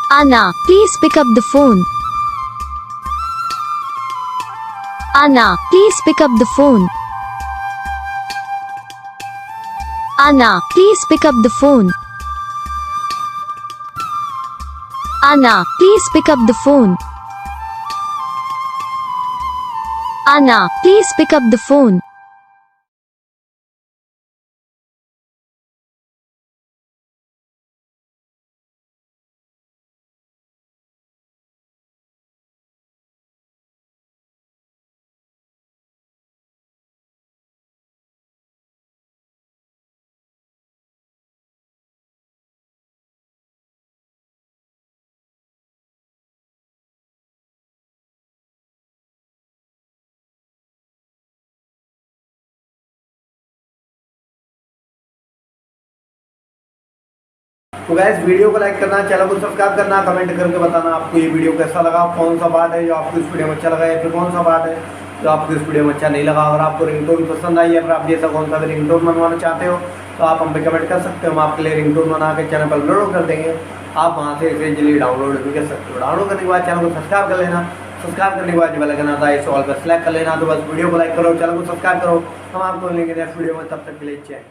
Anna, please pick up the phone. Anna, please pick up the phone. Anna, please pick up the phone. Anna, please pick up the phone. Anna, please pick up the phone. तो guys video को like करना, channel को subscribe करना, comment करके बताना आपको ये video कैसा लगा, कौन सा पार्ट है जो आपको इस वीडियो में अच्छा लगा या फिर कौन सा पार्ट है जो आपको इस वीडियो में अच्छा नहीं लगा। अगर आपको रिंगटोन पसंद आई या फिर आप जैसा कौन सा भी रिंगटोन बनवाना चाहते हो तो आप हम पे कमेंट कर सकते हो। हम आपके लिए रिंगटोन बना के चैनल पर अपलोड कर देंगे, आप वहाँ से इसे जल्दी डाउनलोड भी कर सकते हो। डाउनलोड करने के बाद चैनल को सब्सक्राइब कर लेना, सब्सक्राइब करने के बाद बेल आइकन आता है इसे ऑल पर सेलेक्ट कर लेना। तो बस वीडियो को लाइक करो, चैनल को सब्सक्राइब करो, हम आपको मिलेंगे नेक्स्ट वीडियो में, तब तक के लिए जय।